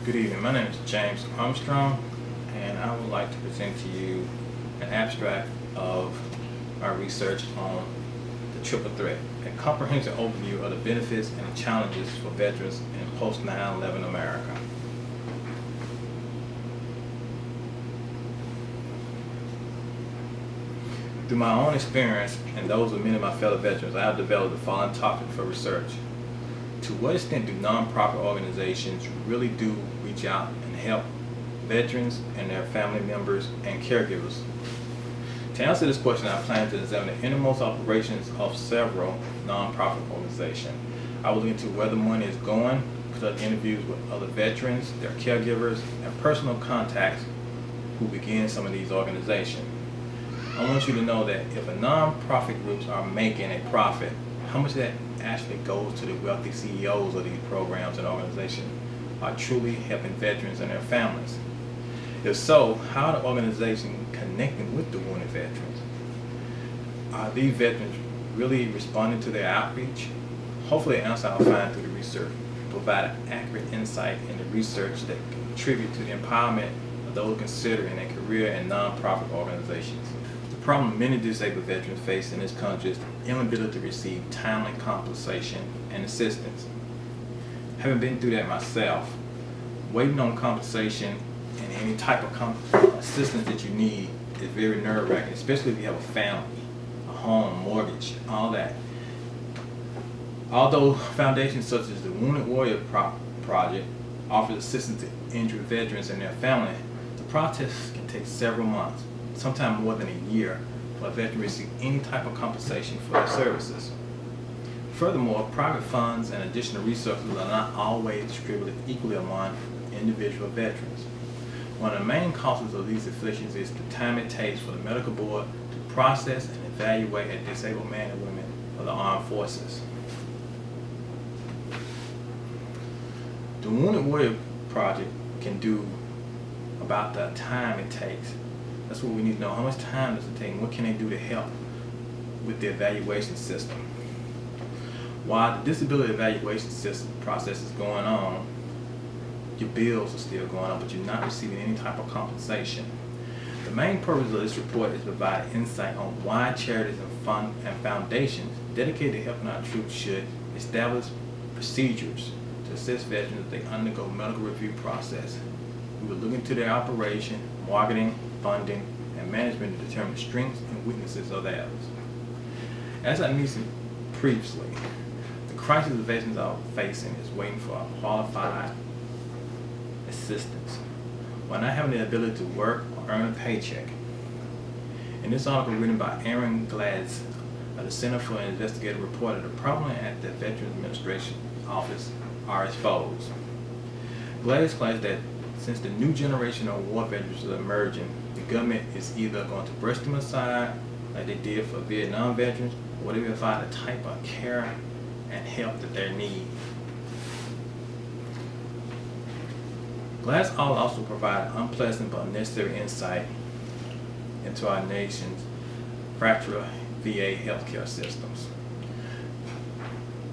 Good evening. My name is James Armstrong, and I would like to present to you an abstract of our research on the triple threat, a comprehensive overview of the benefits and the challenges for veterans in post 9/11 America. Through my own experience and those of many of my fellow veterans, I have developed the following topic for research. To what extent do nonprofit organizations really do reach out and help veterans and their family members and caregivers? To answer this question, I plan to examine the innermost operations of several nonprofit organizations. I will look into where the money is going, conduct interviews with other veterans, their caregivers, and personal contacts who begin some of these organizations. I want you to know that if a nonprofit groups are making a profit, how much of that actually goes to the wealthy CEOs of these programs and organizations are truly helping veterans and their families? If so, how are the organizations connecting with the wounded veterans? Are these veterans really responding to their outreach? Hopefully, the answer I'll find through the research will provide an accurate insight into research that can contribute to the empowerment of those considering a career in nonprofit organizations. The problem many disabled veterans face in this country is the inability to receive timely compensation and assistance. Having been through that myself, waiting on compensation and any type of assistance that you need is very nerve-wracking, especially if you have a family, a home, mortgage, all that. Although foundations such as the Wounded Warrior Project offers assistance to injured veterans and their family, the process can take several months, sometimes more than a year, for a veteran to receive any type of compensation for their services. Furthermore, private funds and additional resources are not always distributed equally among individual veterans. One of the main causes of these afflictions is the time it takes for the medical board to process and evaluate a disabled man and women of the armed forces. The Wounded Warrior Project can do about the time it takes. That's what we need to know. How much time does it take and what can they do to help with the evaluation system? While the disability evaluation system process is going on, your bills are still going on, but you're not receiving any type of compensation. The main purpose of this report is to provide insight on why charities and foundations dedicated to helping our troops should establish procedures to assist veterans as they undergo medical review process. We will look into their operation, marketing, funding, and management to determine the strengths and weaknesses of theirs. As I mentioned previously, the crisis the veterans are facing is waiting for a qualified assistance while not having the ability to work or earn a paycheck. In this article written by Aaron Gladys of the Center for Investigative Reporting, the problem at the Veterans Administration Office are exposed. Gladys claims that since the new generation of war veterans are emerging, the government is either going to brush them aside like they did for Vietnam veterans, or they will provide the type of care and help that they need. Glass also provide unpleasant but necessary insight into our nation's fractured VA healthcare systems.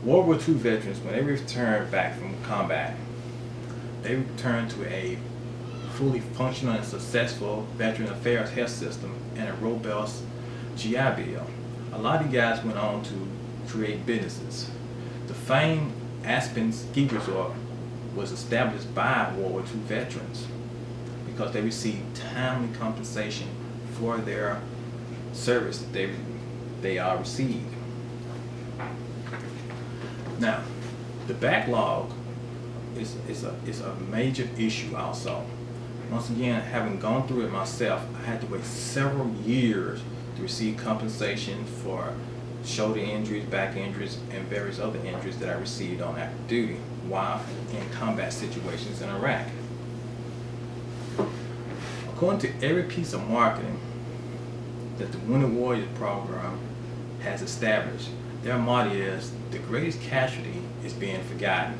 World War II veterans, when they returned back from combat, they returned to a fully functional and successful Veteran Affairs health system and a robust GI Bill. A lot of you guys went on to create businesses. The famed Aspen Ski Resort was established by World War II veterans because they received timely compensation for their service that they received. Now, the backlog is a major issue also. Once again, having gone through it myself, I had to wait several years to receive compensation for shoulder injuries, back injuries, and various other injuries that I received on active duty while in combat situations in Iraq. According to every piece of marketing that the Wounded Warrior program has established, their motto is, the greatest casualty is being forgotten.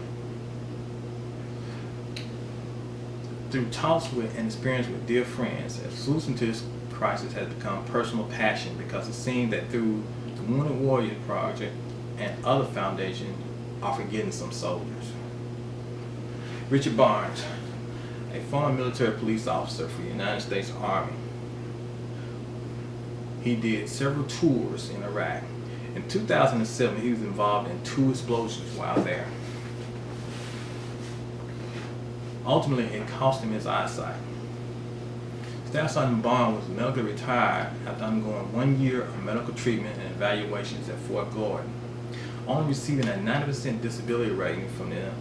Through talks with and experience with dear friends, a solution to this crisis has become personal passion because it seems that through the Wounded Warrior Project and other foundations are forgetting some soldiers. Richard Barnes, a former military police officer for the United States Army. He did several tours in Iraq. In 2007, he was involved in 2 explosions while there. Ultimately, it cost him his eyesight. Staff Sergeant Barnes was medically retired after undergoing 1 year of medical treatment and evaluations at Fort Gordon, only receiving a 90% disability rating from them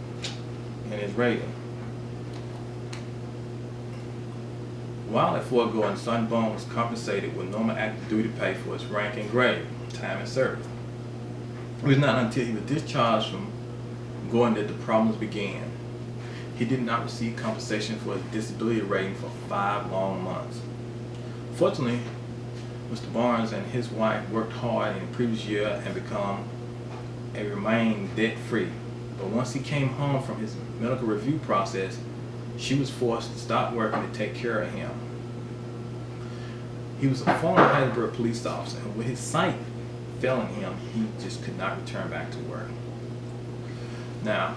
in his rating. While at Fort Gordon, Sergeant Barnes was compensated with normal active duty pay for his rank and grade, time in service. It was not until he was discharged from Gordon that the problems began. He did not receive compensation for his disability rating for 5 long months. Fortunately, Mr. Barnes and his wife worked hard in the previous year and remained debt-free. But once he came home from his medical review process, she was forced to stop working to take care of him. He was a former Hattiesburg police officer, and with his sight failing him, he just could not return back to work. Now,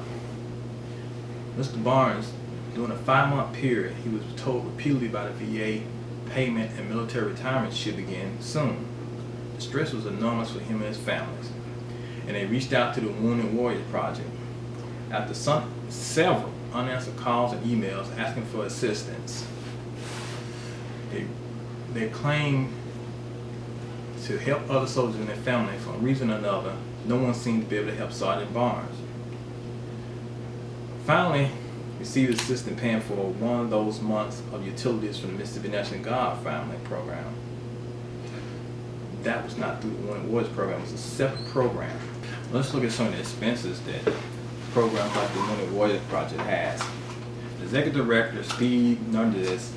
Mr. Barnes, during a 5-month period, he was told repeatedly by the VA payment and military retirement should begin soon. The stress was enormous for him and his families, and they reached out to the Wounded Warriors Project. After several unanswered calls and emails asking for assistance, they claimed to help other soldiers and their family. For a reason or another, no one seemed to be able to help Sergeant Barnes. Finally, received assistance paying for one of those months of utilities from the Mississippi National Guard family program. That was not through the Wounded Warriors program, it was a separate program. Let's look at some of the expenses that programs like the Wounded Warriors Project has. The Executive Director, Steve Nunez,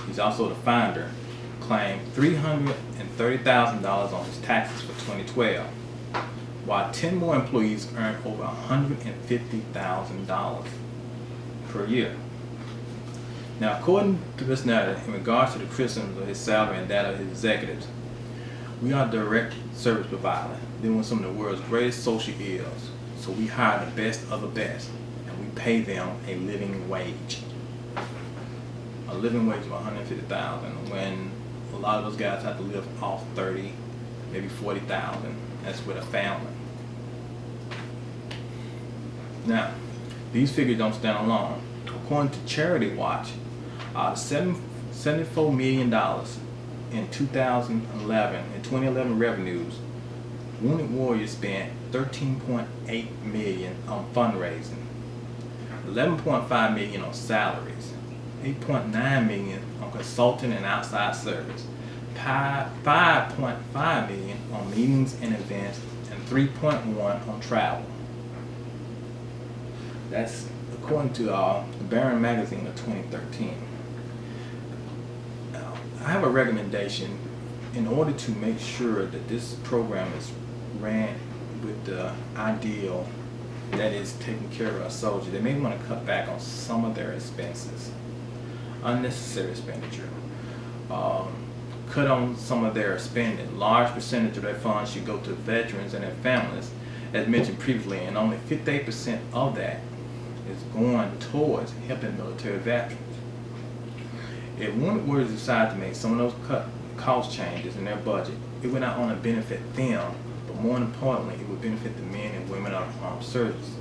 he's also the founder, claimed $330,000 on his taxes for 2012, while 10 more employees earned over $150,000 per year. Now, according to Mr. Nader, in regards to the criticisms of his salary and that of his executives, we are a direct service provider dealing with some of the world's greatest social ills. So we hire the best of the best, and we pay them a living wage. A living wage of $150,000 when a lot of those guys have to live off $30,000, maybe $40,000. That's with a family. Now, these figures don't stand alone. According to Charity Watch, $74 million in 2011 revenues, Wounded Warriors spent $13.8 million on fundraising, $11.5 million on salaries, $8.9 million on consulting and outside service, $5.5 million on meetings and events, and $3.1 million on travel. That's according to Barron Magazine of 2013. Now, I have a recommendation. In order to make sure that this program is ran with the ideal that is taking care of our soldiers, they may want to cut back on some of their expenses, unnecessary expenditure. Cut on some of their spending. Large percentage of their funds should go to veterans and their families, as mentioned previously, and only 58% of that is going towards helping military veterans. If Wounded Warriors decide to make some of those cost changes in their budget, it would not only benefit them, but more importantly, it would benefit the men and women of armed services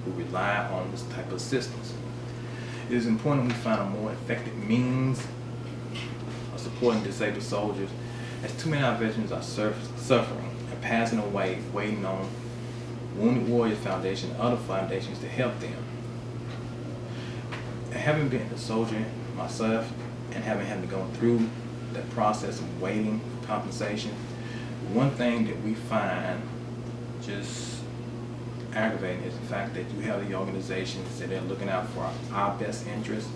who rely on this type of assistance. It is important we find a more effective means of supporting disabled soldiers, as too many of our veterans are suffering and passing away waiting on Wounded Warriors Foundation and other foundations to help them. Having been a soldier myself and having had to go through that process of waiting for compensation, one thing that we find just aggravating is the fact that you have the organizations that are looking out for our best interests,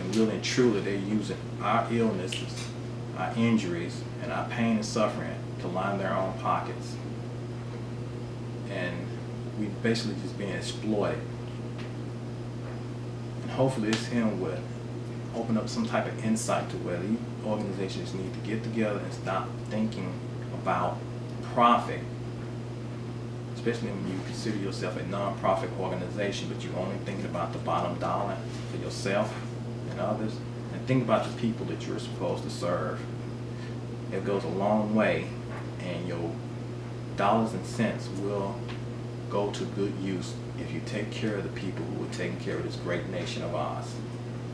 and really and truly they're using our illnesses, our injuries, and our pain and suffering to line their own pockets. And we basically just being exploited. And hopefully this hearing will open up some type of insight to where these organizations need to get together and stop thinking about profit, especially when you consider yourself a non-profit organization, but you're only thinking about the bottom dollar for yourself. and others, and think about the people that you're supposed to serve. It goes a long way, and your dollars and cents will go to good use if you take care of the people who are taking care of this great nation of ours.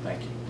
Thank you.